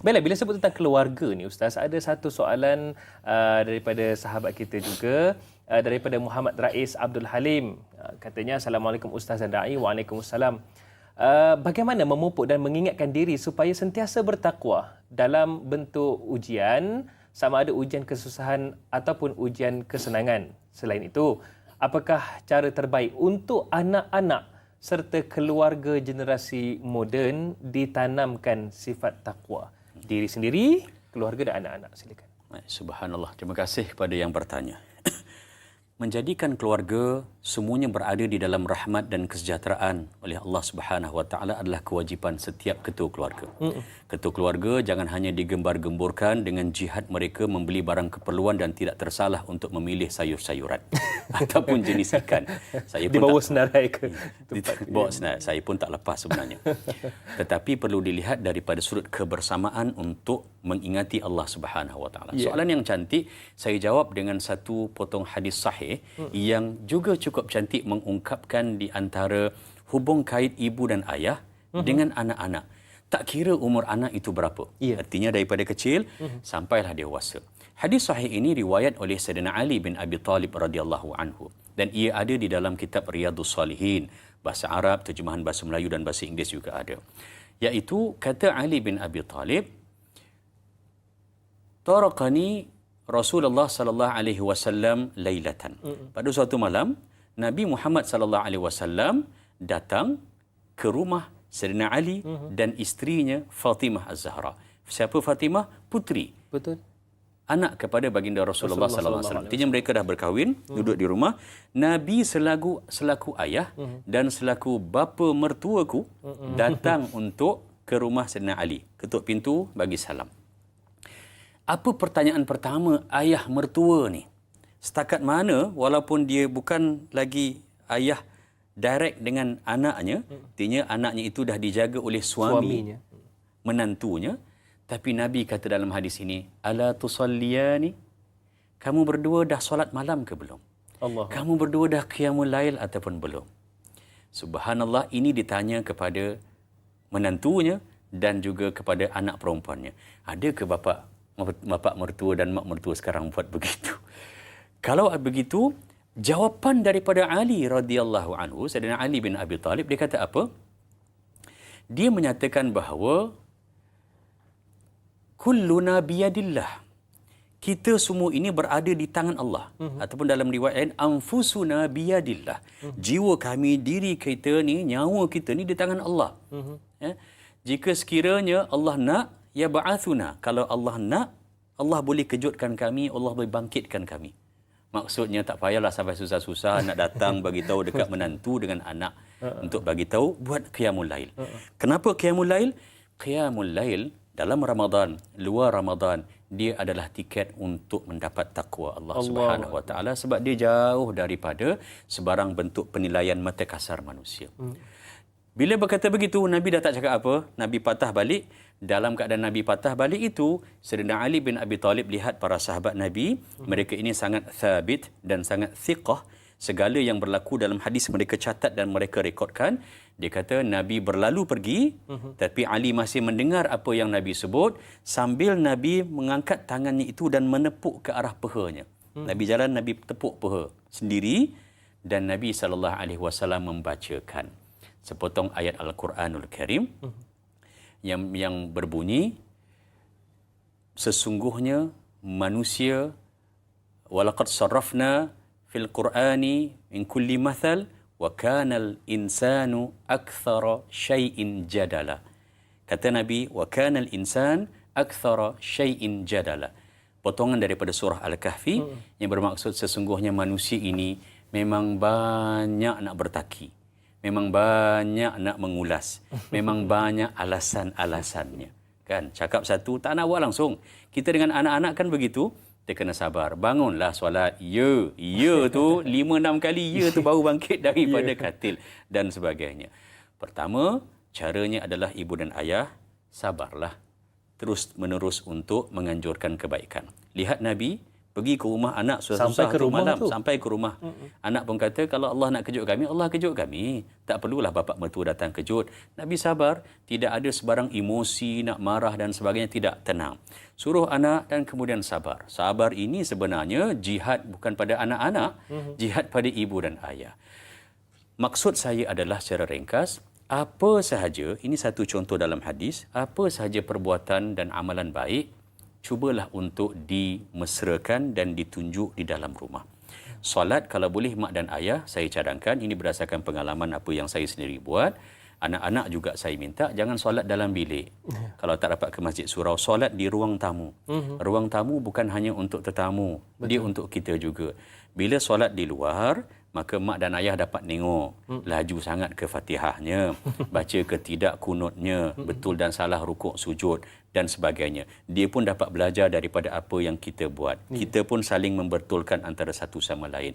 Baiklah, bila sebut tentang keluarga ni Ustaz, ada satu soalan daripada sahabat kita juga, daripada Muhammad Rais Abdul Halim. Katanya, Assalamualaikum Ustaz dan Da'i. Waalaikumsalam. Bagaimana memupuk dan mengingatkan diri supaya sentiasa bertakwa dalam bentuk ujian, sama ada ujian kesusahan ataupun ujian kesenangan. Selain itu, apakah cara terbaik untuk anak-anak serta keluarga generasi moden ditanamkan sifat takwa? Diri sendiri, keluarga dan anak-anak. Silakan. Subhanallah. Terima kasih kepada yang bertanya. Menjadikan keluarga semuanya berada di dalam rahmat dan kesejahteraan oleh Allah Subhanahu Wa Taala adalah kewajipan setiap ketua keluarga. Ketua keluarga jangan hanya digembar-gemburkan dengan jihad mereka membeli barang keperluan dan tidak tersalah untuk memilih sayur-sayuran ataupun jenis ikan. Saya pun dibawa senarai ke bawa senarai. Saya pun tak lepas sebenarnya. Tetapi perlu dilihat daripada sudut kebersamaan untuk mengingati Allah Subhanahu Wa Taala. Soalan yang cantik saya jawab dengan satu potong hadis sahih yang juga cukup cantik mengungkapkan di antara hubung kait ibu dan ayah dengan anak-anak. Tak kira umur anak itu berapa. Artinya daripada kecil sampailah dewasa. Hadis sahih ini riwayat oleh Sayyidina Ali bin Abi Talib radhiyallahu anhu dan ia ada di dalam kitab Riyadhus Salihin, bahasa Arab, terjemahan bahasa Melayu dan bahasa Inggeris juga ada. Iaitu kata Ali bin Abi Talib, "Taraqani Rasulullah sallallahu alaihi wasallam lailatan." Pada suatu malam, Nabi Muhammad sallallahu alaihi wasallam datang ke rumah Sayyidina Ali dan isterinya Fatimah Az-Zahra. Siapa Fatimah? Putri. Betul. Anak kepada baginda Rasulullah sallallahu alaihi wasallam. Artinya mereka dah berkahwin, duduk di rumah. Nabi selaku ayah dan selaku bapa mertuaku datang untuk ke rumah Sayyidina Ali. Ketuk pintu, bagi salam. Apa pertanyaan pertama ayah mertua ni? Setakat mana walaupun dia bukan lagi ayah direct dengan anaknya, artinya anaknya itu dah dijaga oleh suaminya, menantunya, tapi Nabi kata dalam hadis ini, "Ala tusalliyani?" Kamu berdua dah solat malam ke belum? Kamu berdua dah qiyamul lail ataupun belum? Subhanallah, ini ditanya kepada menantunya dan juga kepada anak perempuannya. Ada ke bapa mertua dan mak mertua sekarang buat begitu? Kalau begitu, jawapan daripada Ali radhiyallahu anhu, Sayyidina Ali bin Abi Talib, dia kata apa? Dia menyatakan bahawa kulluna biyadillah. Kita semua ini berada di tangan Allah. Ataupun dalam riwayat lain, anfusuna biyadillah. Jiwa kami, diri kita ni, nyawa kita ni di tangan Allah. Jika sekiranya Allah nak, ya ba'athuna. Kalau Allah nak, Allah boleh kejutkan kami, Allah boleh bangkitkan kami. Maksudnya tak payahlah sampai susah-susah nak datang bagi tahu dekat menantu dengan anak untuk bagi tahu buat qiyamul lail. Kenapa qiyamul lail? Qiyamul lail dalam Ramadan, luar Ramadan, dia adalah tiket untuk mendapat takwa Allah Subhanahu Wa Taala sebab dia jauh daripada sebarang bentuk penilaian mata kasar manusia. Bila berkata begitu, Nabi dah tak cakap apa. Nabi patah balik. Dalam keadaan Nabi patah balik itu, Sayyidina Ali bin Abi Talib lihat para sahabat Nabi, mereka ini sangat thabit dan sangat thiqah. Segala yang berlaku dalam hadis mereka catat dan mereka rekodkan. Dia kata Nabi berlalu pergi, tapi Ali masih mendengar apa yang Nabi sebut sambil Nabi mengangkat tangannya itu dan menepuk ke arah pehanya. Nabi jalan, Nabi tepuk peha sendiri dan Nabi SAW membacakan sepotong ayat Al-Quranul Karim yang berbunyi, sesungguhnya manusia walaqad sarrafna fil Qur'ani min kulli mathal wa kana al-insanu akthara syai'in jadala. Kata Nabi, wa kana al-insan akthara syai'in jadala. Potongan daripada surah Al-Kahfi yang bermaksud sesungguhnya manusia ini memang banyak nak bertaki. Memang banyak nak mengulas. Memang banyak alasan-alasannya. Kan? Cakap satu, tak nak buat langsung. Kita dengan anak-anak kan begitu. Kita kena sabar. Bangunlah solat. Ya tu 5-6 kali. Ya tu baru bangkit daripada katil. Dan sebagainya. Pertama, caranya adalah ibu dan ayah. Sabarlah. Terus menerus untuk menganjurkan kebaikan. Lihat Nabi pergi ke rumah anak Sampai susah-susah ke rumah malam, tu. sampai ke rumah. Anak pun kata, kalau Allah nak kejut kami, Allah kejut kami. Tak perlulah bapa mertua datang kejut. Nabi sabar, tidak ada sebarang emosi, nak marah dan sebagainya, tidak, tenang. Suruh anak dan kemudian sabar. Sabar ini sebenarnya jihad bukan pada anak-anak, jihad pada ibu dan ayah. Maksud saya adalah secara ringkas, apa sahaja, ini satu contoh dalam hadis, apa sahaja perbuatan dan amalan baik, cubalah untuk dimesrakan dan ditunjuk di dalam rumah. Solat kalau boleh mak dan ayah, saya cadangkan, ini berdasarkan pengalaman apa yang saya sendiri buat. Anak-anak juga saya minta, jangan solat dalam bilik. Kalau tak dapat ke masjid surau, solat di ruang tamu. Ruang tamu bukan hanya untuk tetamu, dia untuk kita juga. Bila solat di luar, maka mak dan ayah dapat tengok laju sangat ke Fatihahnya, baca ke tidak kunutnya, betul dan salah rukuk sujud dan sebagainya. Dia pun dapat belajar daripada apa yang kita buat. Kita pun saling membertulkan antara satu sama lain.